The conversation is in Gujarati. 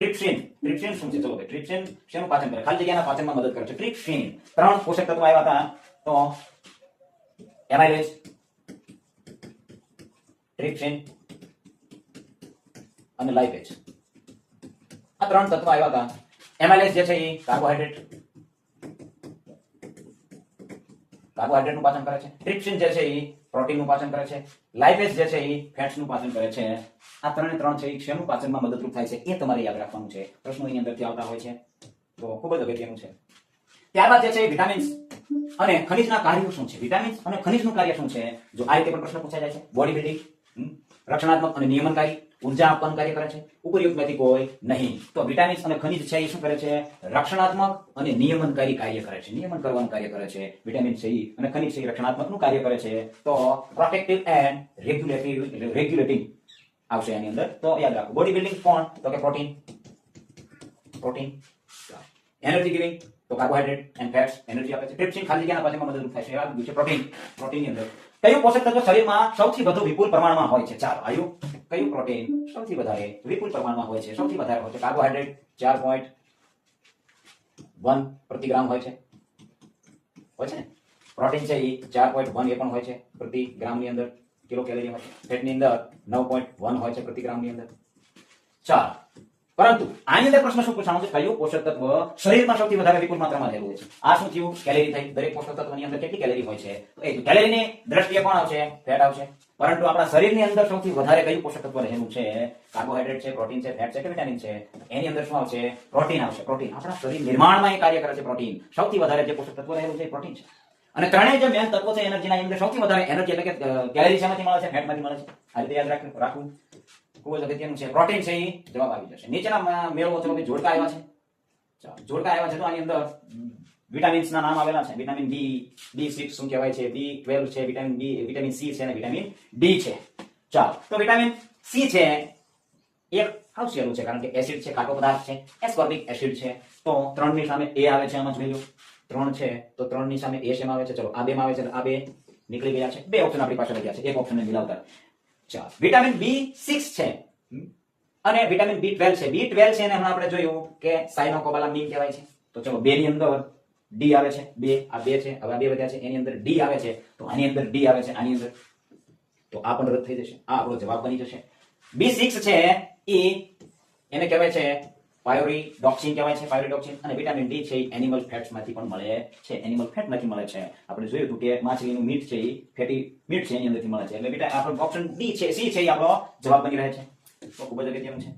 ટ્રિપ્સિન ટ્રિપ્સિન શું છે? ચલો ભાઈ, ટ્રિપ્સિન શેનું પાચન કરે? ખાલી જગ્યાના પાચનમાં મદદ કરે છે. ટ્રિપ્સિન 3 પોષક તત્વો આવ્યા હતા, તો એમાઇલેઝ, ટ્રિપ્સિન અને લાઇપેઝ. આ 3 તત્વો આવ્યા હતા. એમાઇલેઝ જે છે એ કાર્બોહાઈડ્રેટનું પાચન કરે છે. ટ્રિપ્સિન જે છે એ પ્રોટીનનું પાચન કરે છે. લાઇપેઝ જે છે એ ફેટ્સનું પાચન કરે છે. આ 3 છે એ શેનું પાચનમાં મદદરૂપ થાય છે એ તમારે યાદ રાખવાનું છે. પ્રશ્નો એની અંદરથી આવતા હોય છે, તો ખૂબ જ અગત્યનું છે. ત્યારબાદ જે છે વિટામિન્સ અને ખનિજના કાર્યો શું છે? વિટામિન્સ અને ખનિજનું કાર્ય શું છે? જો આ રીતે પણ પ્રશ્ન પૂછાઈ જાય છે. બોડી બિલ્ડિંગ, રક્ષણાત્મક અને નિયમનકારી, ઉર્જા આપવાનું કાર્ય કરે છે. ઉપરયુક્તમાંથી કોઈ નહીં. તો વિટામિન્સ અને ખનિજ છે એ શું કરે છે? રક્ષણાત્મક અને નિયમનકારી કાર્ય કરે છે. નિયમન કરવાનું કાર્ય કરે છે. વિટામિન છે અને ખનિજ છે રક્ષણાત્મકનું કાર્ય કરે છે. તો પ્રોટેક્ટિવ એન્ડ રેગ્યુલેટિંગ આવશે આની અંદર. તો યાદ રાખો. બોડી બિલ્ડિંગ કોણ? તો કે પ્રોટીન. એનર્જી ગિવિંગ તો કાર્બોહાઈડ્રેટ એન્ડ ફેટ્સ એનર્જી આપે છે. ટ્રિપ્સિન ખાલી જગ્યાના પાચનમાં મદદરૂપ થાય છે. આ બધું છે પ્રોટીનની અંદર. કયું પોષક તત્વ શરીરમાં સૌથી વધુ વિપુલ પ્રમાણમાં હોય છે? ચાલો આયુ. કયું પ્રોટીન સૌથી વધારે વિપુલ પ્રમાણમાં હોય છે? સૌથી વધારે હોય છે કાર્બોહાઈડ્રેટ 4.1 પ્રતિ ગ્રામ હોય છે ને. પ્રોટીન છે એ 4.1 એ પણ હોય છે પ્રતિ ગ્રામની અંદર. કિલો કેલરી હોય છે. ફેટની અંદર 9.1 હોય છે પ્રતિ ગ્રામની અંદર. ચાલો, પરંતુ આની અંદર પ્રશ્ન શું પૂછાણો છે? કયું પોષક તત્વ શરીરમાં સૌથી વધારે વિપુલ માત્રામાં રહેલું હોય છે? આ શું થયું? કેલરી થઈ. દરેક પોષક તત્વની અંદર કેટલી કેલરી હોય છે? તો એ કેલરીની દ્રષ્ટિએ કોણ આવશે? ફેટ આવશે. પરંતુ આપણા શરીરની અંદર સૌથી વધારે કયું પોષક તત્વ રહેલું છે? કાર્બોહાઈડ્રેટ છે, પ્રોટીન છે, ફેટ છે કે વિટામિન છે? એની અંદર શું આવશે? પ્રોટીન આવશે. પ્રોટીન આપણા શરીર નિર્માણમાં એ કાર્ય કરે છે. પ્રોટીન સૌથી વધારે જે પોષક તત્વ રહેલું છે એ પ્રોટીન છે. અને ત્રણેય જે મેન તત્વો છે એનર્જીના, એની અંદર સૌથી વધારે એનર્જી એટલે કે કેલરી શેમાંથી મળે છે? ફેટમાંથી મળે છે. આ રીતે યાદ રાખવું ખૂબ જ અગત્યનું છે. પ્રોટીન છે એ જવાબ આવી જશે. નીચેના મેળવો. ચલો ભાઈ, જોડકા આવ્યા છે. ચાલો, જોડકા આવ્યા છે તો આની અંદર વિટામિન્સના નામ આવેલા છે. વિટામિન B6 શું કહેવાય છે? B12 છે, વિટામિન C છે અને વિટામિન D છે. ચાલો, તો વિટામિન C છે એક હાવ સહેલું છે, કારણ કે એસિડ છે, ખાટો પદાર્થ છે, એસ્કોર્બિક એસિડ છે. તો 3 ની સામે A આવે છે. આમાં જોઈ લો 3 છે તો 3 ની સામે A શેમાં આવે છે? ચલો, આ 2 માં આવે છે. આ 2 નીકળી ગયા છે. 2 ઓપ્શન આપણી પાસે રહ્યા છે. એક ઓપ્શનને મિલાવતા. ચાલો, વિટામિન B6 છે અને વિટામિન B12 છે. B12 છે અને હમણાં આપણે જોયું કે સાયનોકોબાલામિન કહેવાય છે. તો ચલો, 2 ની અંદર D આવે છે. 2 આ 2 છે. હવે આ 2 વધ્યા છે. એની અંદર D આવે છે. તો આની અંદર D આવે છે. આની અંદર તો આ પણ રદ થઈ જશે. આ આપણો જવાબ બની જશે. B6 છે એને કહેવાય છે પાયરોડિક્સિન કહેવાય છે. પાયરોડિક્સિન. અને વિટામિન D છે એનિમલ ફેટ્સ માંથી પણ મળે છે. એનિમલ ફેટ માંથી મળે છે. આપણે જોયું હતું કે માછલીનું મીટ છે એ ફેટી મીટ છે એની અંદરથી મળે છે. એટલે આપણો ઓપ્શન D છે, C છે એ આપણો જવાબ બની રહે છે. તો ખૂબ જ અગત્યનું છે.